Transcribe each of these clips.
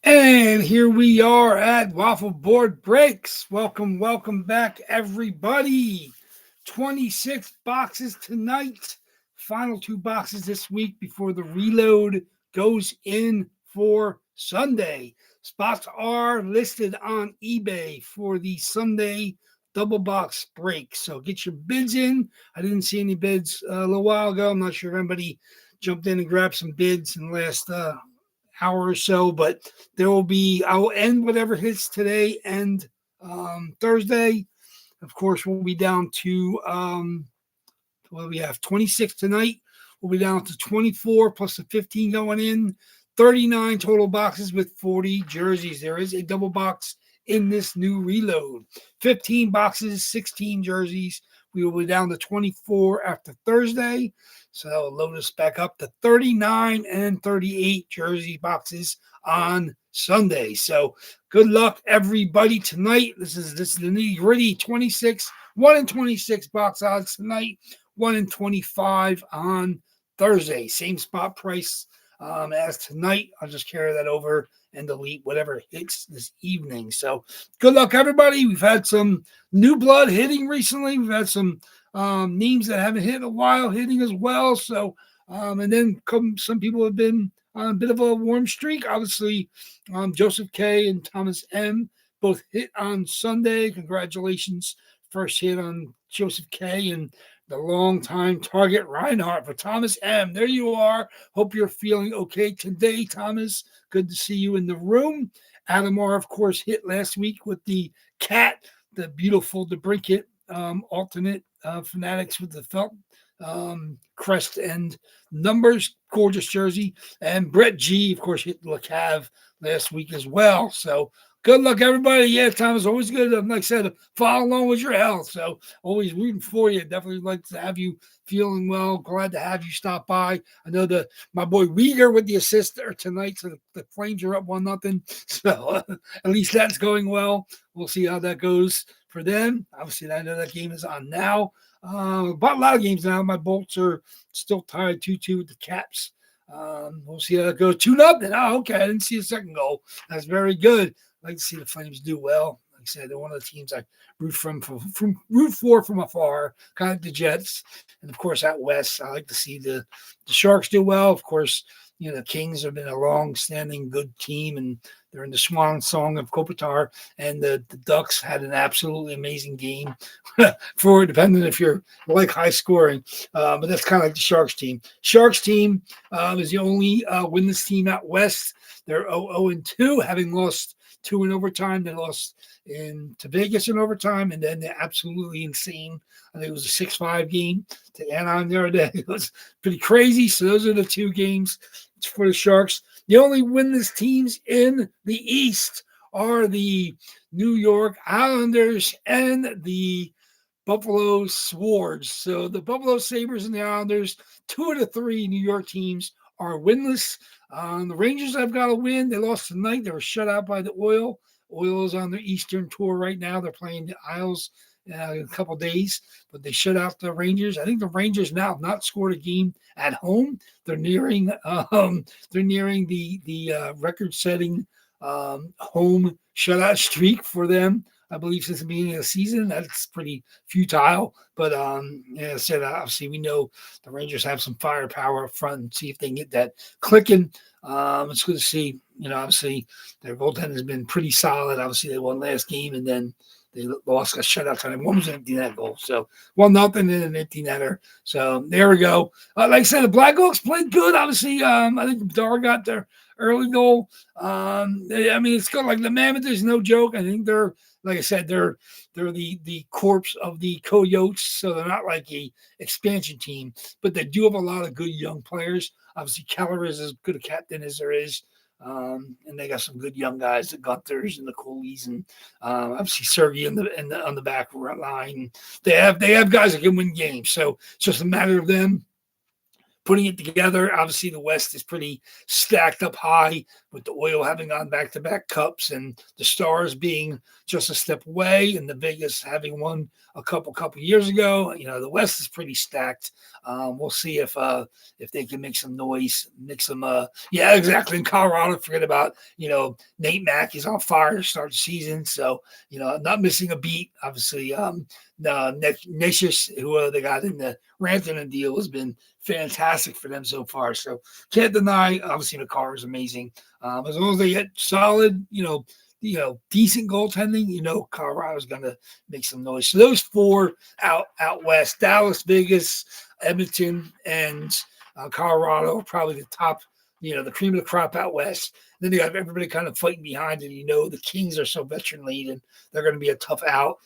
And here we are at Waffle Board Breaks. Welcome back, everybody. 26 boxes tonight. Final two boxes this week before the reload goes in for Sunday. Spots are listed on eBay for the Sunday double box break. So get your bids in. I didn't see any bids a little while ago. I'm not sure if anybody jumped in and grabbed some bids in the last hour or so, but there will be, I will end whatever hits today and Thursday. Of course, we'll be down to, well, we have 26 tonight. We'll be down to 24 plus the 15 going in, 39 total boxes with 40 jerseys. There is a double box in this new reload. 15 boxes, 16 jerseys. We will be down to 24 after Thursday. So that will load us back up to 39 and 38 jersey boxes on Sunday. So good luck, everybody, tonight. This is the nitty gritty 26, 1 in 26 box odds tonight, 1 in 25 on Thursday. Same spot price as tonight. I'll just carry that over and delete whatever hits this evening. So good luck, everybody. We've had some new blood hitting recently. We've had some names that haven't hit in a while hitting as well. So, and then some people have been on a bit of a warm streak. Obviously, Joseph K. and Thomas M. both hit on Sunday. Congratulations. First hit on Joseph K. and the longtime target Reinhardt for Thomas M. There you are. Hope you're feeling okay today, Thomas. Good to see you in the room. Adam R., of course, hit last week with the cat, the beautiful DeBrinket alternate Fanatics with the felt crest and numbers. Gorgeous jersey. And Brett G., of course, hit Le Cave last week as well. So good luck, everybody. Yeah, Thomas, always good. Like I said, follow along with your health. So always rooting for you. Definitely like to have you feeling well. Glad to have you stop by. I know my boy Rieger with the assist tonight, so the Flames are up 1-0. So at least that's going well. We'll see how that goes for them. Obviously, I know that game is on now. But a lot of games now. My Bolts are still tied 2-2 with the Caps. We'll see how that goes. 2-0. Oh, okay. I didn't see a second goal. That's very good. I like to see the Flames do well. Like I said, they're one of the teams I root for from afar, kind of like the Jets. And of course, out west, I like to see the Sharks do well. Of course, the Kings have been a long-standing good team, and they're in the swan song of Kopitar. And the Ducks had an absolutely amazing game for depending if you're like high scoring. But that's kind of like the Sharks team. Sharks team is the only winless team out west. They're 0-2, having lost 2 in overtime. They lost to Vegas in overtime, and then they're absolutely insane. I think it was a 6-5 game to Anaheim the other day. It was pretty crazy. So those are the 2 games for the Sharks. The only winless teams in the East are the New York Islanders and the Buffalo Swords. So the Buffalo Sabres and the Islanders, 2 of the 3 New York teams are winless. The Rangers have got a win. They lost tonight. They were shut out by the Oil. Oil is on their Eastern tour right now. They're playing the Isles in a couple days, but they shut out the Rangers. I think the Rangers now have not scored a game at home. They're nearing the record-setting home shutout streak for them. I believe since the beginning of the season. That's pretty futile. But I said, obviously we know the Rangers have some firepower up front and see if they can get that clicking. It's good to see. Obviously their goaltender has been pretty solid. Obviously they won last game and then they lost a shutout time. One was an empty net goal. So 1-0 and an empty netter. So there we go. Like I said, the Blackhawks played good. Obviously, I think Dar got their early goal. It's good. Like the Mammoth is no joke. I think they're, like I said, they're the corpse of the Coyotes, so they're not like a expansion team, but they do have a lot of good young players. Obviously, Keller is as good a captain as there is, and they got some good young guys, the Gunters and the Coolies, and obviously Sergey on the back line. They have guys that can win games, so it's just a matter of them putting it together. Obviously, the West is pretty stacked up high with the Oil having gone back-to-back cups and the Stars being just a step away and the Vegas having won a couple years ago. The West is pretty stacked. We'll see if they can make some noise, make some yeah, exactly. In Colorado, forget about Nate Mack is on fire to start the season, so not missing a beat. Obviously, Nashis, who they got in the Rantanen deal, has been fantastic for them so far. So can't deny. Obviously, McCarr is amazing. As long as they get solid, decent goaltending, Colorado's going to make some noise. So those four out west: Dallas, Vegas, Edmonton, and Colorado are probably the top. The cream of the crop out west. Then you have everybody kind of fighting behind it. The Kings are so veteran laden; they're going to be a tough out.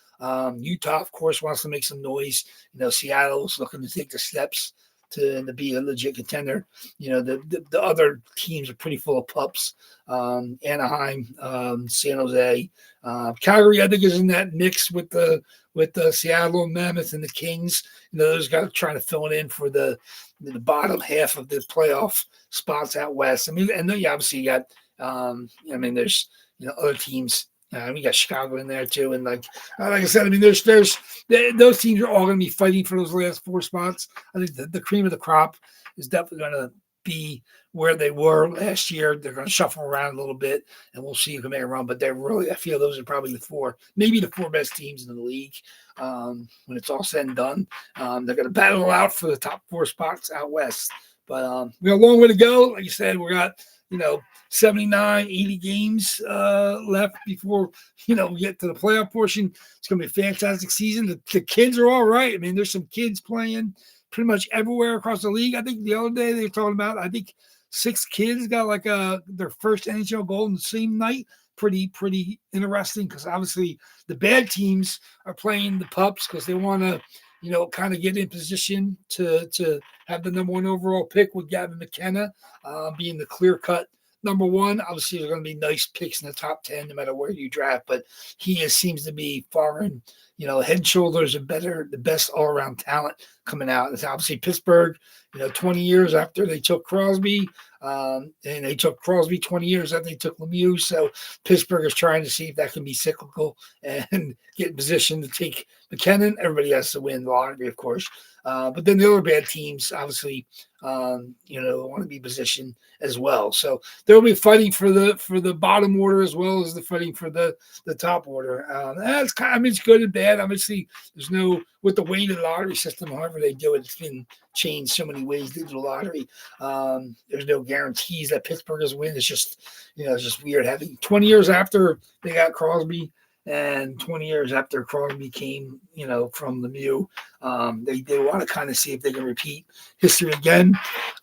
Utah, of course, wants to make some noise. Seattle's looking to take the steps to be a legit contender. The other teams are pretty full of pups. Anaheim, San Jose, Calgary, I think, is in that mix with the Seattle, Mammoth, and the Kings. Those guys trying to fill it in for the bottom half of the playoff spots out west. And then obviously you got, there's other teams. We got Chicago in there too, and like I said, there's those teams are all going to be fighting for those last four spots. I think the cream of the crop is definitely going to be where they were last year. They're going to shuffle around a little bit, and we'll see who can make a run. But I feel those are probably maybe the four best teams in the league when it's all said and done. They're going to battle out for the top four spots out west. But we got a long way to go. Like you said, we got 79, 80 games left before, we get to the playoff portion. It's going to be a fantastic season. The kids are all right. There's some kids playing pretty much everywhere across the league. I think the other day they were talking about, 6 kids got like their first NHL goal in the same night. Pretty interesting because obviously the bad teams are playing the pups because they want to, kind of get in position to have the number 1 overall pick with Gavin McKenna being the clear-cut number 1. Obviously, there's going to be nice picks in the top 10 no matter where you draft, but he seems to be far and, head and shoulders the best all-around talent coming out. It's obviously Pittsburgh, 20 years after they took Crosby, and they took Crosby 20 years after they took Lemieux. So Pittsburgh is trying to see if that can be cyclical and get in position to take McKinnon. Everybody has to win the lottery, of course. But then the other bad teams, obviously, want to be positioned as well. So they'll be fighting for the bottom order as well as the fighting for the top order. It's good and bad. Obviously, there's no with the weighted lottery system. However they do it, it's been changed so many ways. Digital lottery. There's no guarantees that Pittsburgh is win. It's just weird having 20 years after they got Crosby. And 20 years after Crosby came, from Lemieux, they want to kind of see if they can repeat history again.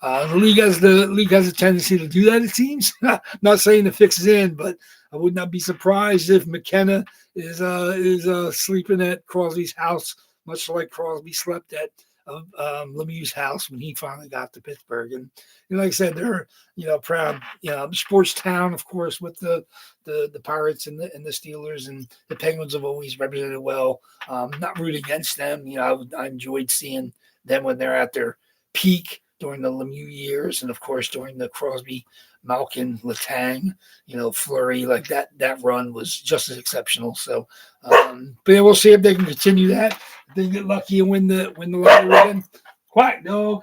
The league has a tendency to do that, it seems. Not saying the fix is in, but I would not be surprised if McKenna is sleeping at Crosby's house, much like Crosby slept at Lemieux's house when he finally got to Pittsburgh. And like I said, they're proud sports town, of course, with the Pirates and the Steelers, and the Penguins have always represented well. Not root against them. I enjoyed seeing them when they're at their peak during the Lemieux years, and of course during the Crosby, Malkin, Letang, Fleury, like that run was just as exceptional. So, but yeah, we'll see if they can continue that. If they get lucky and win the lottery again. Quiet, no.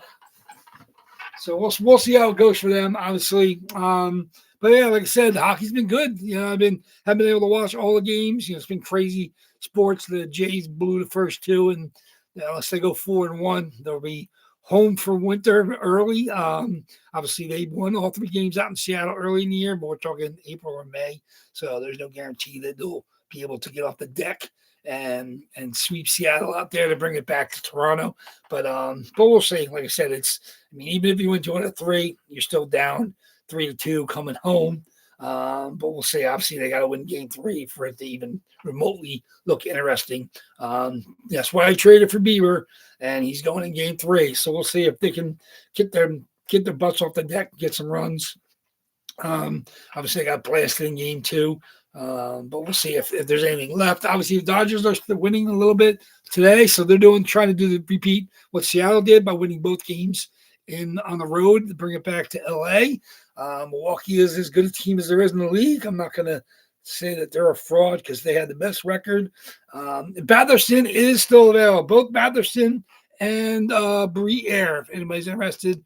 So we'll see how it goes for them, obviously. But yeah, like I said, hockey's been good. I've been able to watch all the games. It's been crazy sports. The Jays blew the first 2, and unless they go 4-1, they'll be home for winter early. Obviously, they won all 3 games out in Seattle early in the year, but we're talking April or May, so there's no guarantee that they'll be able to get off the deck and sweep Seattle out there to bring it back to Toronto. But we'll see. Like I said, even if you win 2 out of 3, you're still down 3-2 coming home. But we'll see. Obviously, they got to win game 3 for it to even remotely look interesting. That's why I traded for Bieber, and he's going in game 3. So we'll see if they can get their butts off the deck, get some runs. Obviously, they got blasted in game 2. But we'll see if there's anything left. Obviously, the Dodgers are still winning a little bit today, so they're trying to do the repeat what Seattle did by winning both games on the road to bring it back to LA. Milwaukee is as good a team as there is in the league. I'm not going to say that they're a fraud because they had the best record. Batherson is still available. Both Batherson and Briere, if anybody's interested.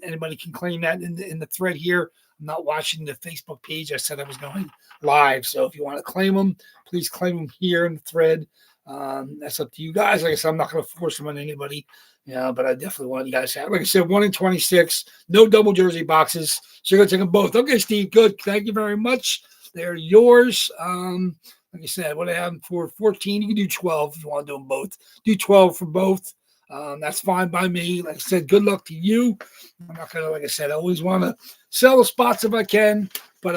Anybody can claim that in the thread here. I'm not watching the Facebook page. I said I was going live. So if you want to claim them, please claim them here in the thread. That's up to you guys. Like I said, I'm not going to force them on anybody. But I definitely want you guys to have, like I said, 1 in 26, no double jersey boxes. So you're going to take them both. Okay, Steve, good. Thank you very much. They're yours. Like I said, what I have for 14, you can do 12 if you want to do them both. Do 12 for both. That's fine by me. Like I said, good luck to you. I'm not going to, like I said, I always want to sell the spots if I can. But,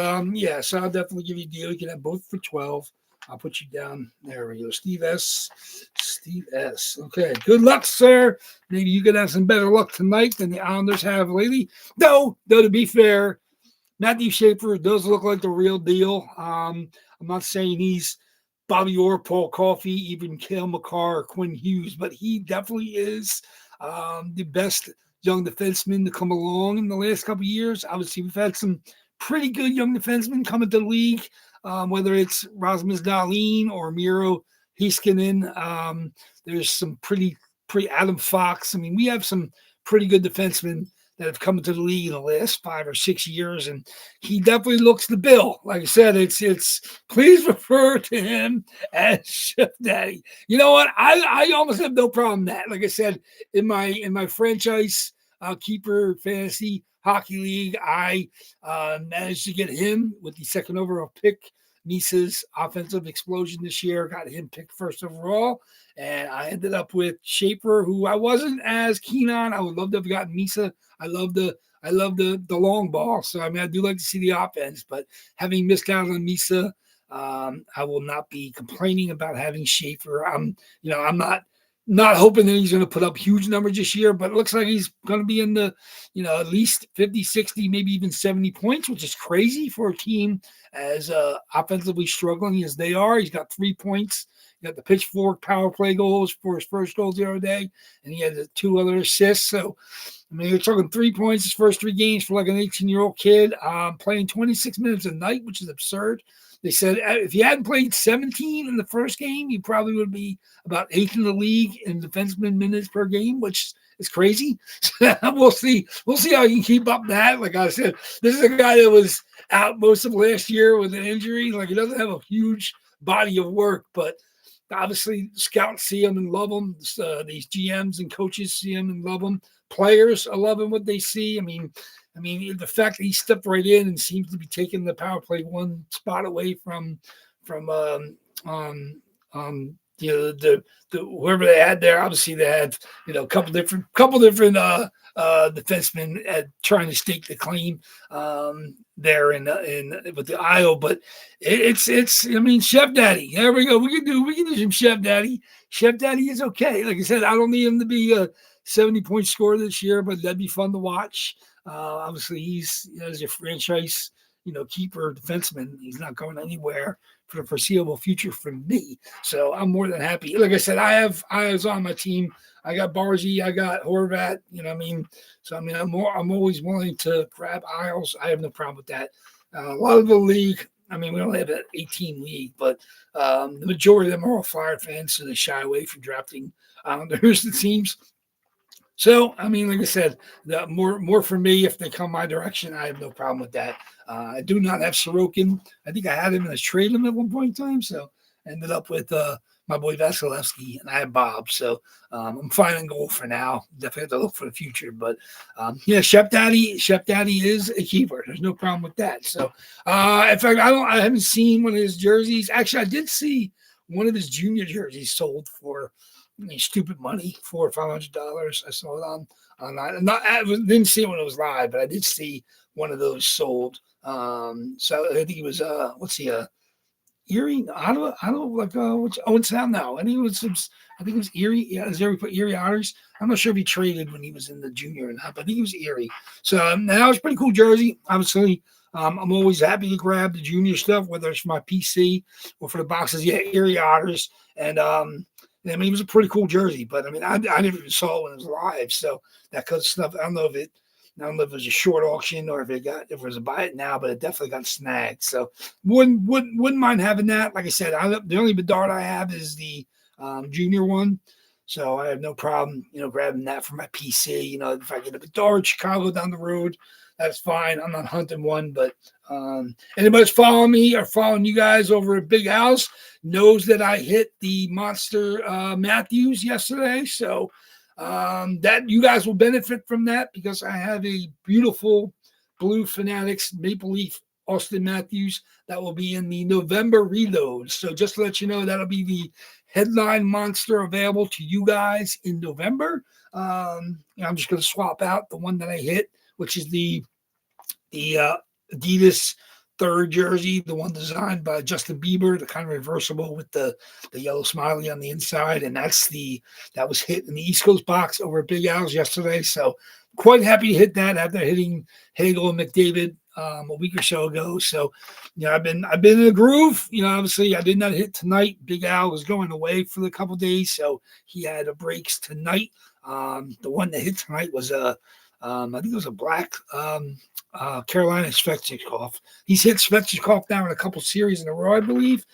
so I'll definitely give you a deal. You can have both for 12. I'll put you down. There we go. Steve S. Steve S. Okay. Good luck, sir. Maybe you could have some better luck tonight than the Islanders have lately. Though to be fair, Matthew Schaefer does look like the real deal. I'm not saying he's Bobby Orr, Paul Coffey, even Cale Makar or Quinn Hughes, but he definitely is the best young defenseman to come along in the last couple of years. Obviously, we've had some pretty good young defensemen coming to the league. Whether it's Rasmus Dahlin or Miro Heiskanen, there's some pretty Adam Fox. I mean, we have some pretty good defensemen that have come into the league in the last 5 or 6 years, and he definitely looks the bill. Like I said, it's please refer to him as Chef Daddy. You know what? I almost have no problem with that. Like I said, in my franchise keeper fantasy hockey league, I managed to get him with the second overall pick. Misa's offensive explosion this year got him picked first overall, and I ended up with Schaefer, who I wasn't as keen on. I would love to have gotten Misa. I love the long ball, so I mean I do like to see the offense, but having missed out on Misa, I will not be complaining about having Schaefer. I'm not hoping that he's going to put up huge numbers this year, but it looks like he's going to be in the, at least 50, 60, maybe even 70 points, which is crazy for a team as offensively struggling as they are. He's got 3 points. He got the pitchfork power play goals for his first goals the other day, and he had 2 other assists. So, I mean, you're talking 3 points his first 3 games for like an 18-year-old kid, playing 26 minutes a night, which is absurd. They said if he hadn't played 17 in the first game, he probably would be about 8th in the league in defenseman minutes per game, which is crazy. We'll see. We'll see how he can keep up that. Like I said, this is a guy that was out most of last year with an injury. Like, he doesn't have a huge body of work, but obviously scouts see him and love him. These GMs and coaches see him and love him. Players are loving what they see. I mean, the fact that he stepped right in and seems to be taking the power play 1 spot away from whoever they had there. Obviously, they had a couple different defensemen trying to stake the claim there in with the Isle. But it's Chef Daddy. There we go. We can do some Chef Daddy. Chef Daddy is okay. Like I said, I don't need him to be a 70-point scorer this year, but that'd be fun to watch. Obviously, he's as your franchise, keeper defenseman. He's not going anywhere for the foreseeable future for me. So I'm more than happy. Like I said, I have eyes on my team. I got Barzy, I got Horvat. So I'm always willing to grab Isles. I have no problem with that. A lot of the league. We only have an 18 league, but the majority of them are all Flyer fans, so they shy away from drafting Islanders, it seems. So, like I said, more for me. If they come my direction, I have no problem with that. I do not have Sorokin. I think I had him in a trade limit at one point in time. So I ended up with my boy Vasilevsky, and I have Bob. So I'm fine on goal for now. Definitely have to look for the future. But Chef Daddy is a keeper. There's no problem with that. So in fact, I haven't seen one of his jerseys. Actually, I did see one of his junior jerseys sold for stupid money, $400 or $500. I saw it online. I didn't see it when it was live, but I did see one of those sold. So I think it was Erie, Ottawa, like what's that now? I think it was Erie. Yeah, Erie put Erie Otters. I'm not sure if he traded when he was in the junior or not, but I think it was Erie. So that was a pretty cool jersey. Obviously, I'm always happy to grab the junior stuff, whether it's for my PC or for the boxes. Yeah, Erie Otters, and I mean, it was a pretty cool jersey, but I mean, I never even saw it when it was live. So that kind of stuff, I don't know if it was a short auction or if it was a buy it now, but it definitely got snagged. So wouldn't mind having that. Like I said, the only Bedard I have is the junior one. So I have no problem, grabbing that for my PC. If I get a Bedard Chicago down the road, that's fine. I'm not hunting one, but anybody's following me or following you guys over at Big House knows that I hit the Monster Matthews yesterday. So that you guys will benefit from that because I have a beautiful Blue Fanatics Maple Leaf Austin Matthews that will be in the November reload. So just to let you know, that'll be the headline monster available to you guys in November. I'm just going to swap out the one that I hit, which is the Adidas third jersey, the one designed by Justin Bieber, the kind of reversible with the yellow smiley on the inside. And that was hit in the East Coast box over at Big Al's yesterday. So quite happy to hit that after hitting Hagel and McDavid a week or so ago. So, I've been in a groove. Obviously I did not hit tonight. Big Al was going away for a couple of days, so he had breaks tonight. The one that hit tonight was I think it was a black Carolina Svechnikov. He's hit Svechnikov now in a couple series in a row, I believe.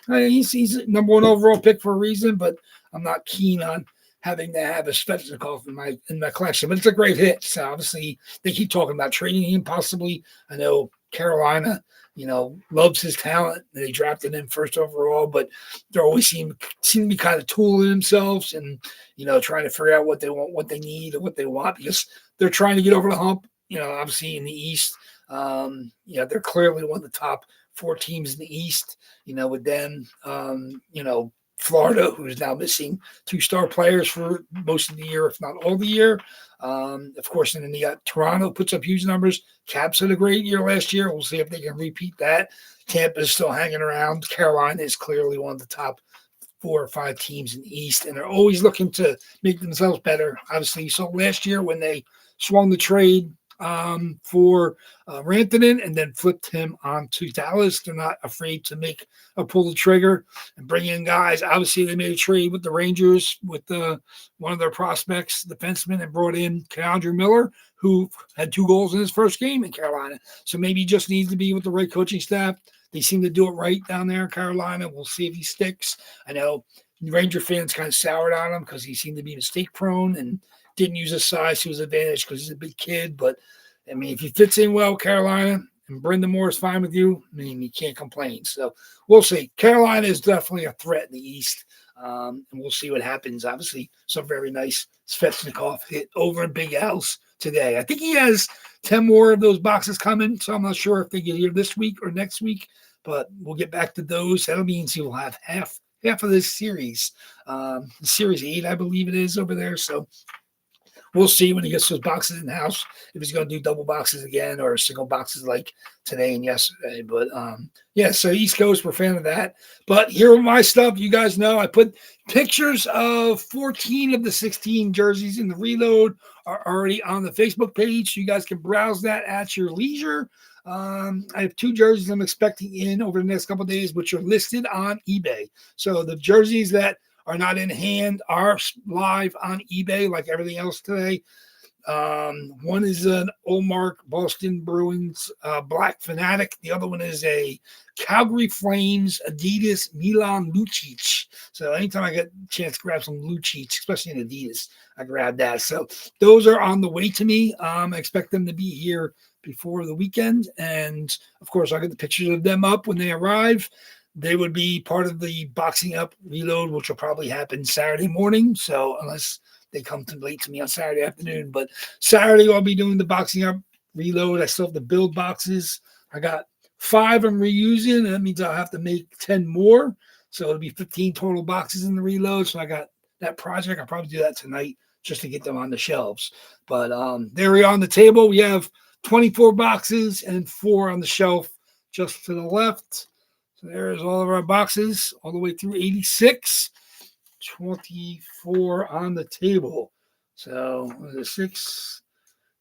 He's number one overall pick for a reason, but I'm not keen on having to have a Svechnikov in my collection. But it's a great hit. So obviously they keep talking about trading him possibly. I know Carolina, loves his talent. They drafted him first overall, but they always seem to be kind of tooling themselves and trying to figure out what they want, what they need, and what they want because they're trying to get over the hump. Obviously in the East, they're clearly one of the top 4 teams in the East. With them, Florida, who's now missing 2 star players for most of the year, if not all the year. Of course, and then you got Toronto puts up huge numbers. Caps had a great year last year. We'll see if they can repeat that. Tampa is still hanging around. Carolina is clearly one of the top 4 or 5 teams in the East, and they're always looking to make themselves better. Obviously, you saw last year when they swung the trade for Rantanen and then flipped him on to Dallas. They're not afraid to pull the trigger and bring in guys. Obviously, they made a trade with the Rangers with one of their prospects, defenseman, and brought in Keandre Miller, who had 2 goals in his first game in Carolina. So maybe he just needs to be with the right coaching staff. They seem to do it right down there in Carolina. We'll see if he sticks. I know Ranger fans kind of soured on him because he seemed to be mistake prone and didn't use his size to his advantage because he's a big kid. But, I mean, if he fits in well with Carolina and Brendan Moore is fine with you, I mean, you can't complain. So we'll see. Carolina is definitely a threat in the East, and we'll see what happens. Obviously, some very nice Svechnikov hit over in Big Al's today. I think he has 10 more of those boxes coming, so I'm not sure if they get here this week or next week, but we'll get back to those. That means he will have half of this series, Series 8, I believe it is over there. So we'll see when he gets those boxes in the house if he's going to do double boxes again or single boxes like today and yesterday. But so East Coast, we're a fan of that. But here are my stuff. You guys know I put pictures of 14 of the 16 jerseys in the reload are already on the Facebook page. So you guys can browse that at your leisure. I have 2 jerseys I'm expecting in over the next couple of days, which are listed on eBay. So the jerseys that are not in hand are live on eBay like everything else today. One is an Olmark Boston Bruins Black Fanatic. The other one is a Calgary Flames Adidas Milan Lucic. So anytime I get a chance to grab some Lucic, especially in Adidas, I grab that. So those are on the way to me. I expect them to be here before the weekend. And, of course, I'll get the pictures of them up when they arrive. They would be part of the boxing up reload, which will probably happen Saturday morning. So unless they come too late to me on Saturday afternoon. But Saturday, I'll be doing the boxing up reload. I still have to build boxes. I got 5 I'm reusing. And that means I'll have to make 10 more. So it'll be 15 total boxes in the reload. So I got that project. I'll probably do that tonight just to get them on the shelves. But there we are on the table. We have 24 boxes and 4 on the shelf just to the left. So there's all of our boxes all the way through 86. 24 on the table. So 6,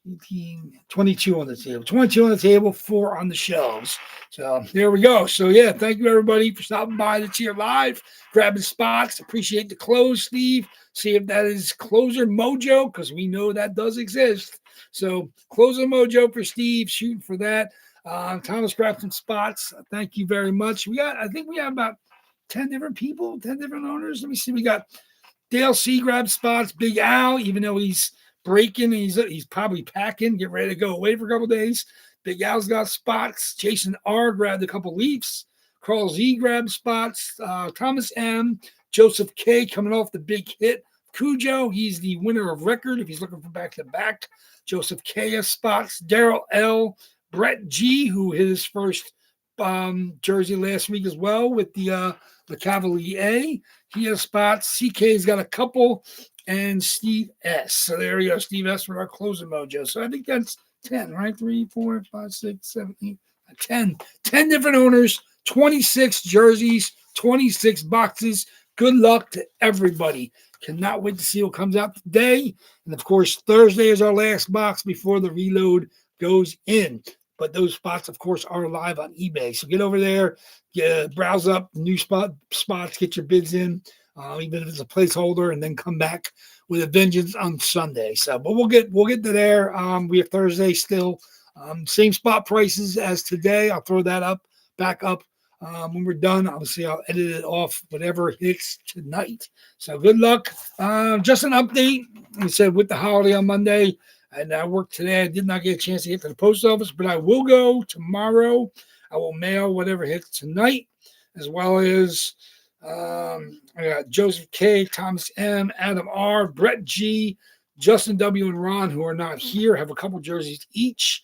18, 22 on the table. 22 on the table, 4 on the shelves. So there we go. So yeah, thank you everybody for stopping by the Cheer Live, grabbing spots. Appreciate the close, Steve. See if that is closer mojo, because we know that does exist. So closer mojo for Steve, shooting for that. Thomas grabbed some spots. Thank you very much. I think we have about 10 different people, 10 different owners. Let me see. We got Dale C grab spots. Big Al, even though he's breaking, he's probably packing, get ready to go away for a couple days. Big Al's got spots. Jason R grabbed a couple Leafs. Carl Z grabbed spots. Thomas M, Joseph K coming off the big hit. Cujo, he's the winner of record if he's looking for back-to-back. Joseph K has spots. Daryl L, Brett G, who hit his first jersey last week as well with the Cavalier. He has spots. CK's got a couple. And Steve S. So there we go. Steve S with our closing mojo. So I think that's 10, right? 3, 4, 5, 6, 7, 8, 10. 10 different owners, 26 jerseys, 26 boxes. Good luck to everybody. Cannot wait to see what comes out today. And of course, Thursday is our last box before the reload goes in. But those spots, of course, are live on eBay. So get over there, browse up new spots, get your bids in. Even if it's a placeholder, and then come back with a vengeance on Sunday. So, but we'll get to there. We have Thursday still, same spot prices as today. I'll throw that back up when we're done. Obviously, I'll edit it off whatever hits tonight. So, good luck. Just an update. I said with the holiday on Monday, and I worked today. I did not get a chance to get to the post office, but I will go tomorrow. I will mail whatever hits tonight, as well as. I got Joseph K, Thomas M, Adam R, Brett G, Justin W, and Ron, who are not here, have a couple jerseys each.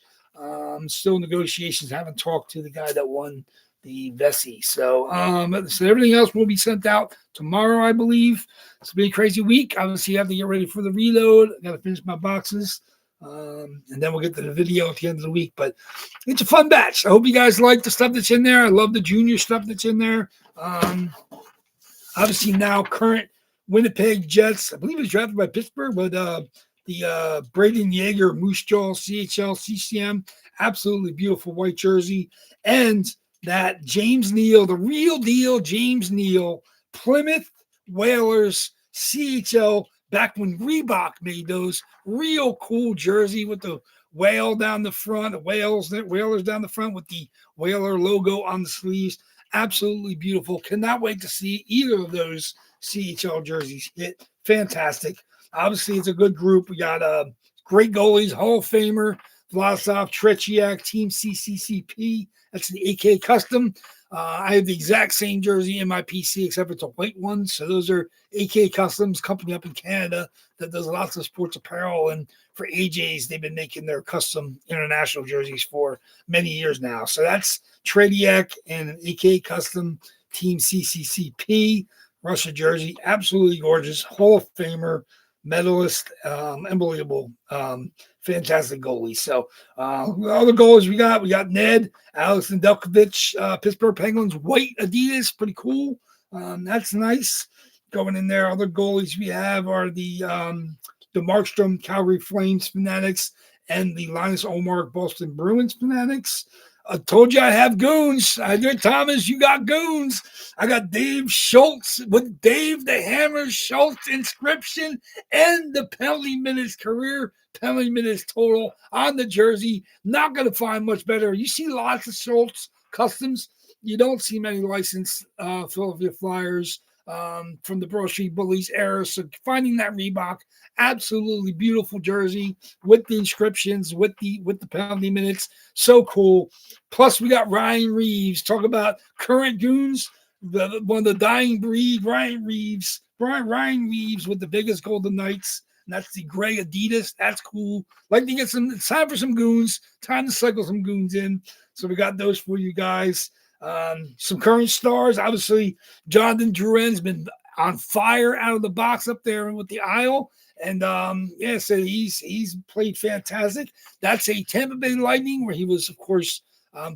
Still in negotiations. Haven't talked to the guy that won the Vessi. So everything else will be sent out tomorrow, I believe. It's been a crazy week. Obviously, I have to get ready for the reload. I got to finish my boxes. And then we'll get to the video at the end of the week. But it's a fun batch. I hope you guys like the stuff that's in there. I love the junior stuff that's in there. Obviously, now current Winnipeg Jets. I believe he was drafted by Pittsburgh, but the Braden Yeager Moose Jaw CHL CCM, absolutely beautiful white jersey, and that James Neal, the real deal James Neal, Plymouth Whalers CHL. Back when Reebok made those, real cool jersey with the whale down the front, the Whalers down the front with the Whaler logo on the sleeves. Absolutely beautiful. Cannot wait to see either of those CHL jerseys hit. Fantastic. Obviously, it's a good group. We got great goalies, Hall of Famer, Vlasov, Tretiak, Team CCCP. That's the AK Custom. I have the exact same jersey in my PC, except it's a white one. So those are AK Customs, company up in Canada that does lots of sports apparel. And for AJ's, they've been making their custom international jerseys for many years now. So that's Trediak and an AK Custom Team CCCP Russia jersey. Absolutely gorgeous. Hall of Famer, medalist, unbelievable. Fantastic goalie. So all the goalies we got Ned, Alex Nedeljkovic, Pittsburgh Penguins, white Adidas, pretty cool. That's nice. Going in there, other goalies we have are the Markstrom Calgary Flames Fanatics and the Linus Ullmark Boston Bruins Fanatics. I told you I have goons. I did, Thomas, you got goons. I got Dave Schultz with Dave the Hammer Schultz inscription and the penalty minutes, career penalty minutes total on the jersey. Not going to find much better. You see lots of Schultz customs. You don't see many licensed Philadelphia Flyers from the Broad Street Bullies era. So finding that Reebok, absolutely beautiful jersey with the inscriptions, with the penalty minutes. So cool. Plus, we got Ryan Reeves. Talk about current goons. One of the dying breed, Ryan Reeves with the biggest Golden Knights. And that's the gray Adidas. That's cool. Like to get some, it's time for some goons. Time to cycle some goons in. So we got those for you guys. Some current stars. Obviously, Jonathan Drouin's been on fire out of the box up there with the aisle. And so he's played fantastic. That's a Tampa Bay Lightning where he was, of course,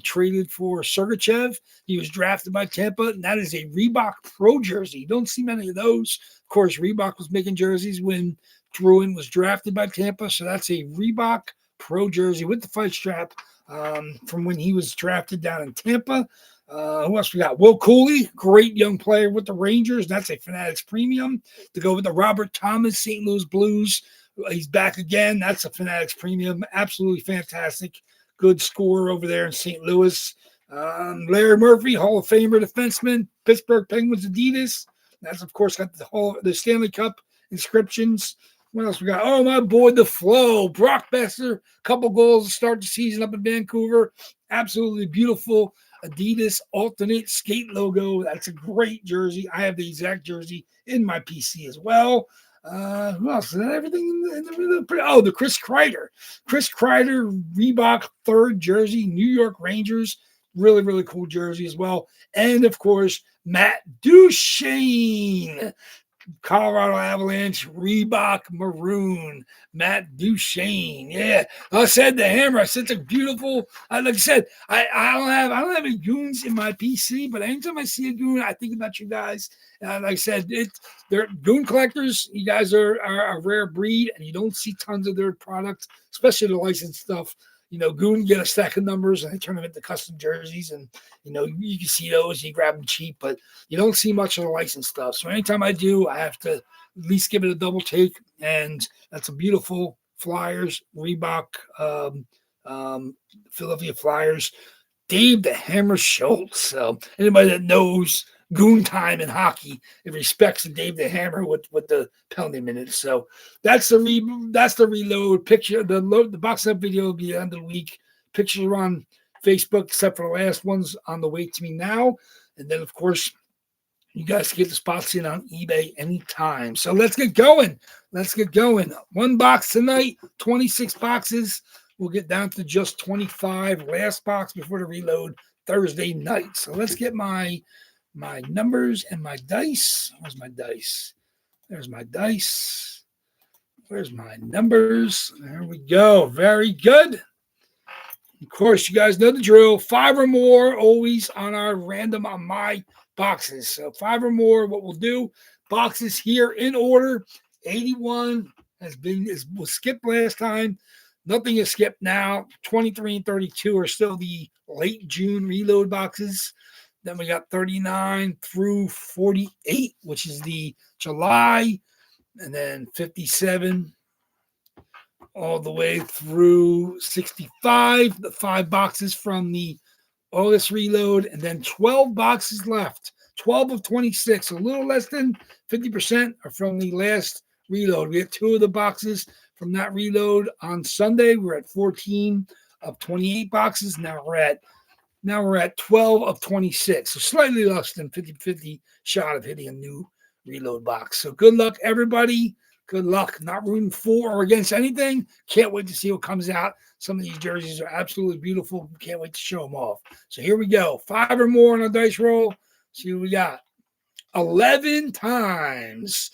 traded for Sergachev. He was drafted by Tampa, and that is a Reebok Pro jersey. You don't see many of those. Of course, Reebok was making jerseys when Drouin was drafted by Tampa, so that's a Reebok Pro jersey with the fight strap from when he was drafted down in Tampa. Who else we got? Will Cooley, great young player with the Rangers. That's a Fanatics Premium to go with the Robert Thomas St. Louis Blues. He's back again. That's a Fanatics Premium. Absolutely fantastic. Good scorer over there in St. Louis. Larry Murphy, Hall of Famer defenseman, Pittsburgh Penguins Adidas. That's, of course, got the Stanley Cup inscriptions. What else we got? Oh, my boy, the Flow. Brock Besser, couple goals to start the season up in Vancouver. Absolutely beautiful Adidas alternate skate logo. That's a great jersey. I have the exact jersey in my PC as well. Who else? Is that everything in the Chris Kreider. Chris Kreider Reebok third jersey, New York Rangers. Really, really cool jersey as well. And, of course, Matt Duchene. Colorado Avalanche Reebok Maroon, Matt Duchene. Yeah, I said the hammer. I said it's a beautiful. Like I said, I don't have any goons in my PC, but anytime I see a goon, I think about you guys. Like I said, they're goon collectors. You guys are a rare breed, and you don't see tons of their products, especially the licensed stuff. Goon get a stack of numbers and they turn them into custom jerseys, and you can see those. You grab them cheap, but you don't see much of the licensed stuff. So anytime I do, I have to at least give it a double take, and that's a beautiful Flyers Reebok Philadelphia Flyers Dave the Hammer Schultz. So anybody that knows goon time in hockey, it respects Dave the Hammer with the penalty minutes. So that's the reload picture. The box up video will be the end of the week. Pictures are on Facebook, except for the last ones on the way to me now. And then, of course, you guys can get the spots in on eBay anytime. So let's get going. One box tonight, 26 boxes. We'll get down to just 25. Last box before the reload Thursday night. So let's get my numbers and my dice. Where's my dice? There's my dice. Where's my numbers? There we go. Very good. Of course, you guys know the drill. 5 or more always on our random on my boxes. So 5 or more, what we'll do, boxes here in order. 81 was skipped last time. Nothing is skipped now. 23 and 32 are still the late June reload boxes. Then we got 39 through 48, which is the July, and then 57 all the way through 65, the 5 boxes from the August reload, and then 12 boxes left, 12 of 26, a little less than 50% are from the last reload. We had 2 of the boxes from that reload on Sunday. We're at 14 of 28 boxes. Now we're at 12 of 26, so slightly less than 50-50 shot of hitting a new reload box. So good luck, everybody. Good luck. Not rooting for or against anything. Can't wait to see what comes out. Some of these jerseys are absolutely beautiful. Can't wait to show them off. So here we go. 5 or more on a dice roll. See what we got. 11 times.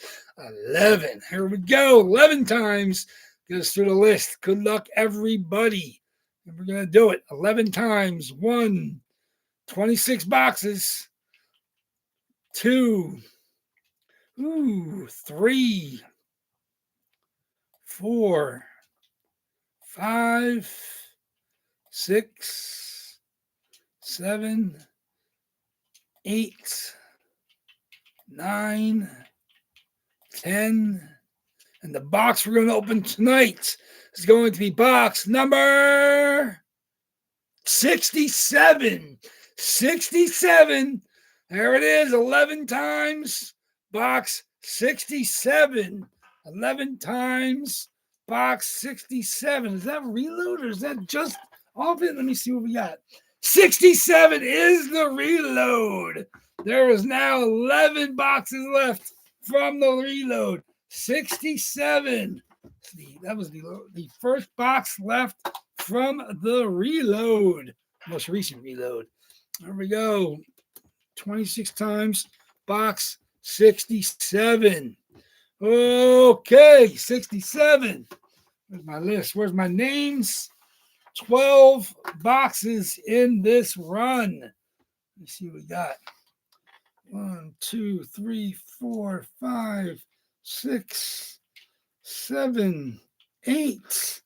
11. Here we go. 11 times. Get us through the list. Good luck, everybody. And we're going to do it 11 times. 1, 26 boxes. 2, 3, 4, 5, 6, 7, 8, 9, 10. And the box we're going to open tonight is going to be box number 67. 67. There it is, 11 times. Box 67. 11 times. Box 67. Is that reload or is that just off it? Let me see what we got. 67 is the reload. There is now 11 boxes left from the reload. 67. That was the first box left from the reload. Most recent reload. There we go. 26 times. Box 67. Okay, 67. Where's my list? Where's my names? 12 boxes in this run. Let's see what we got. 1, 2, 3, 4, 5, 6, 7, 8,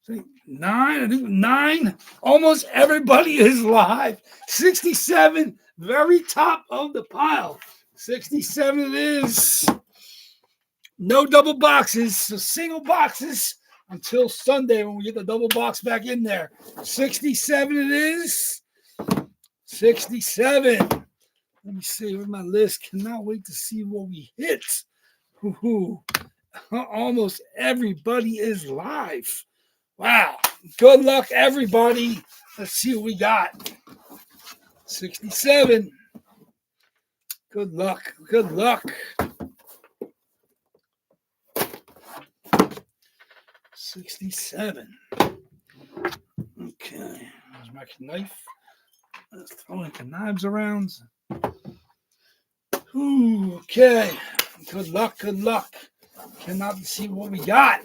9, I think 9. Almost everybody is live. 67, very top of the pile. 67 it is. No double boxes, so single boxes until Sunday when we get the double box back in there. 67 it is. 67. Let me see with my list. Cannot wait to see what we hit. Woo-hoo. Almost everybody is live. Wow. Good luck, everybody. Let's see what we got. 67. Good luck. Good luck. 67. Okay. There's my knife. Let's throw the knives around. Ooh, okay. Good luck. Good luck. Cannot see what we got.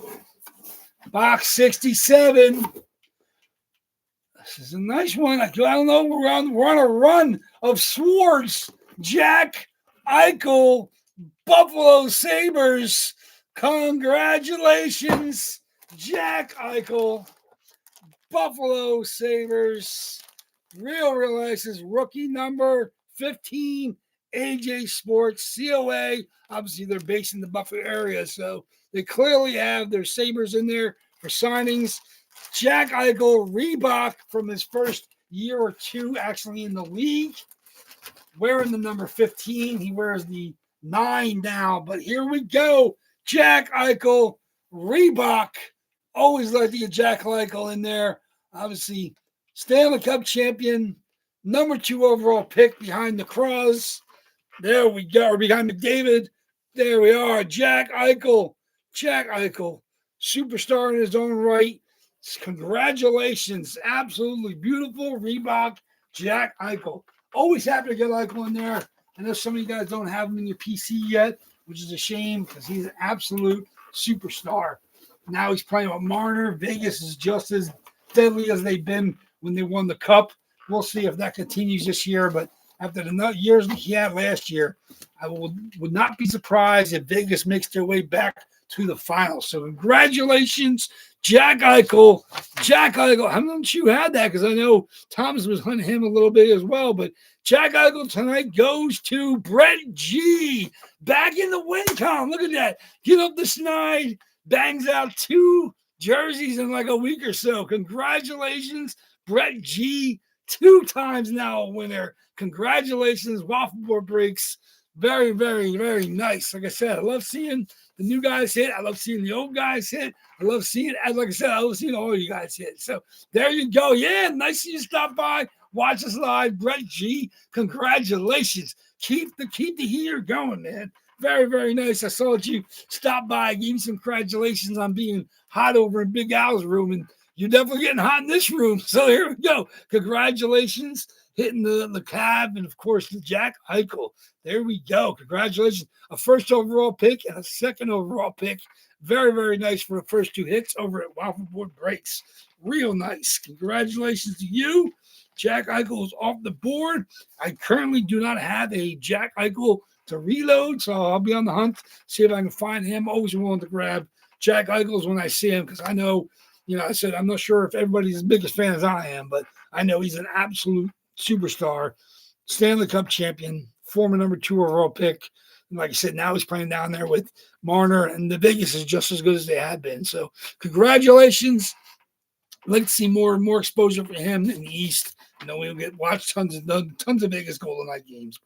Box 67. This is a nice one. I don't know. We're on a run of Swords. Jack Eichel, Buffalo Sabres. Congratulations, Jack Eichel, Buffalo Sabres. Real nice. Is rookie number 15. AJ Sports, COA. Obviously, they're based in the Buffalo area, so they clearly have their Sabres in there for signings. Jack Eichel, Reebok from his first year or two actually in the league. Wearing the number 15. He wears the 9 now, but here we go. Jack Eichel, Reebok. Always like to get Jack Eichel in there. Obviously, Stanley Cup champion, number 2 overall pick behind the Cross. There we go. Or behind McDavid. There we are. Jack Eichel. Jack Eichel. Superstar in his own right. Congratulations. Absolutely beautiful. Reebok. Jack Eichel. Always happy to get Eichel in there. I know some of you guys don't have him in your PC yet, which is a shame because he's an absolute superstar. Now he's playing with Marner. Vegas is just as deadly as they've been when they won the Cup. We'll see if that continues this year, but after the years that he had last year, I would not be surprised if Vegas makes their way back to the finals. So congratulations, Jack Eichel. Jack Eichel, how much you had that? Because I know Thomas was hunting him a little bit as well. But Jack Eichel tonight goes to Brett G. Back in the win column. Look at that. Get up the snide. Bangs out 2 jerseys in like a week or so. Congratulations, Brett G. 2 times now a winner. Congratulations, Waffleboard Breaks. Very, very, very nice. Like I said, I love seeing the new guys hit. I love seeing the old guys hit. I love seeing, like I said, I love seeing all you guys hit. So there you go. Yeah, nice of you to stop by. Watch us live. Brett G, congratulations. Keep the heater going, man. Very, very nice. I saw that you stopped by. I gave you some congratulations on being hot over in Big Al's room, and you're definitely getting hot in this room. So here we go. Congratulations. Hitting the cab, and, of course, the Jack Eichel. There we go. Congratulations. A first overall pick and a second overall pick. Very, very nice for the first 2 hits over at Waffleboard Breaks. Real nice. Congratulations to you. Jack Eichel is off the board. I currently do not have a Jack Eichel to reload, so I'll be on the hunt, see if I can find him. Always willing to grab Jack Eichel when I see him because I know, I said I'm not sure if everybody's as big a fan as I am, but I know he's an absolute superstar, Stanley Cup champion, former number 2 overall pick. And like I said, now he's playing down there with Marner, and the Vegas is just as good as they had been. So congratulations. I'd like to see more exposure for him in the East. We'll watch tons of Vegas Golden Knight games.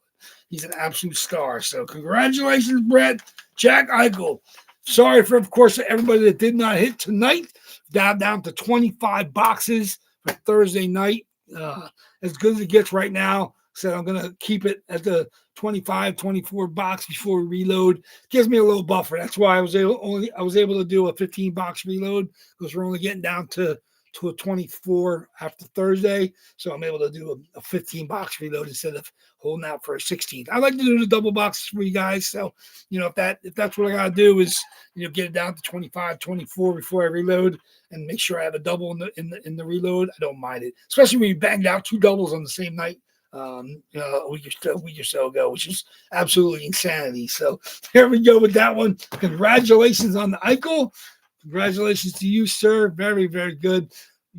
He's an absolute star. So congratulations, Brett. Jack Eichel. Sorry for, of course, everybody that did not hit tonight. Down to 25 boxes for Thursday night. As good as it gets right now. So I'm going to keep it at the 25, 24 box before we reload. Gives me a little buffer. That's why I was able to do a 15 box reload because we're only getting down to a 24 after Thursday. So I'm able to do a 15 box reload instead of holding out for a 16th. I like to do the double boxes for you guys. So, if that's what I got to do is, get it down to 25, 24 before I reload and make sure I have a double in the reload. I don't mind it, especially when you banged out 2 doubles on the same night. A week or so ago, which is absolutely insanity. So here we go with that one. Congratulations on the Eichel. Congratulations to you, sir. Very, very good.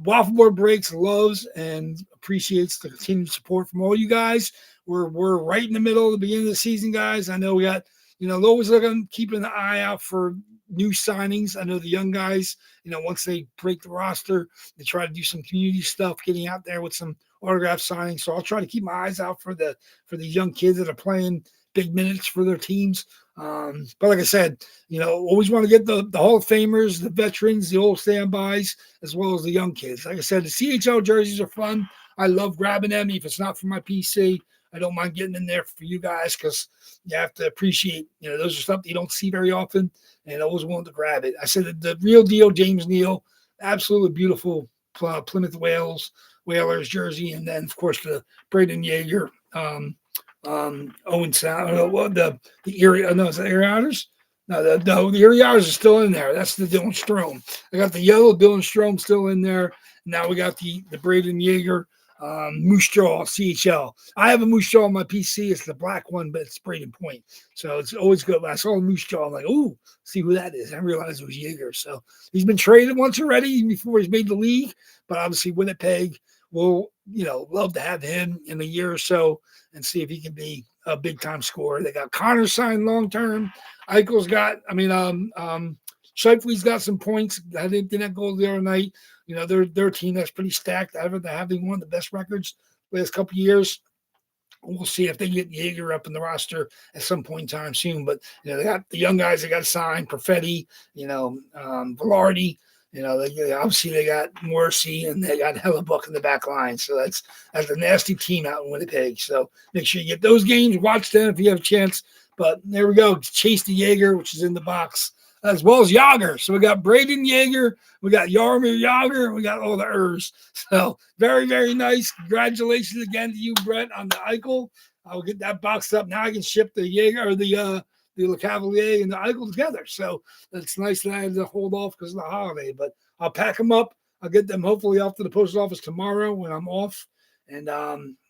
Waffleboard Breaks loves and appreciates the continued support from all you guys. We're right in the middle of the beginning of the season, guys. I know we got, always looking, keeping an eye out for new signings. I know the young guys, once they break the roster, they try to do some community stuff, getting out there with some autograph signings. So I'll try to keep my eyes out for the young kids that are playing big minutes for their teams. But like I said, always want to get the Hall of Famers, the veterans, the old standbys, as well as the young kids. Like I said, the CHL jerseys are fun. I love grabbing them. If it's not for my PC, I don't mind getting in there for you guys because you have to appreciate, those are stuff you don't see very often, and I always wanted to grab it. I said the real deal, James Neal, absolutely beautiful Plymouth Whalers jersey, and then of course the Braden Yeager. Owen Sound, the Erie, no, is that Erie Otters? No, the Erie Otters are still in there. That's the Dylan Strome. I got the yellow Dylan Strome still in there. Now we got the Braden Yeager Moose Jaw CHL. I have a Moose Jaw on my PC. It's the black one, but it's Braden Point. So it's always good. When I saw the Moose Jaw, I'm like, ooh, see who that is. I realized it was Yeager. So he's been traded once already before he's made the league, but obviously Winnipeg will, love to have him in a year or so and see if he can be a big time scorer. They got Connor signed long term. Eichel's got, Shifley's got some points. I didn't that goal the other night. Their team that's pretty stacked. They're having one of the best records the last couple of years. We'll see if they get Yeager up in the roster at some point in time soon. But they got the young guys they got to sign, Perfetti, Velarde. Obviously they got Morrissey and they got Hellebuck in the back line. So that's a nasty team out in Winnipeg. So make sure you get those games, watch them if you have a chance. But there we go. Chase the Yeager, which is in the box, as well as Yager. So we got Braden Yeager, we got Yarmir Yager, we got all the Ers. So very, very nice. Congratulations again to you, Brett, on the Eichel. I'll get that boxed up. Now I can ship the Yeager or the Le Cavalier and the Eichel together. So it's nice that I had to hold off because of the holiday. But I'll pack them up. I'll get them hopefully off to the post office tomorrow when I'm off. And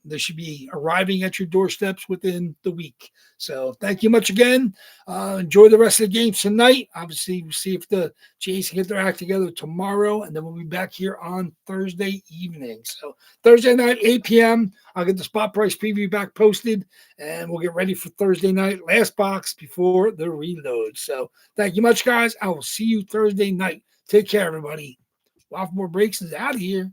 they should be arriving at your doorsteps within the week. So thank you much again. Enjoy the rest of the games tonight. Obviously, we'll see if the Jays can get their act together tomorrow. And then we'll be back here on Thursday evening. So Thursday night, 8 p.m., I'll get the spot price preview back posted. And we'll get ready for Thursday night. Last box before the reload. So thank you much, guys. I will see you Thursday night. Take care, everybody. Waffleboard Breaks is out of here.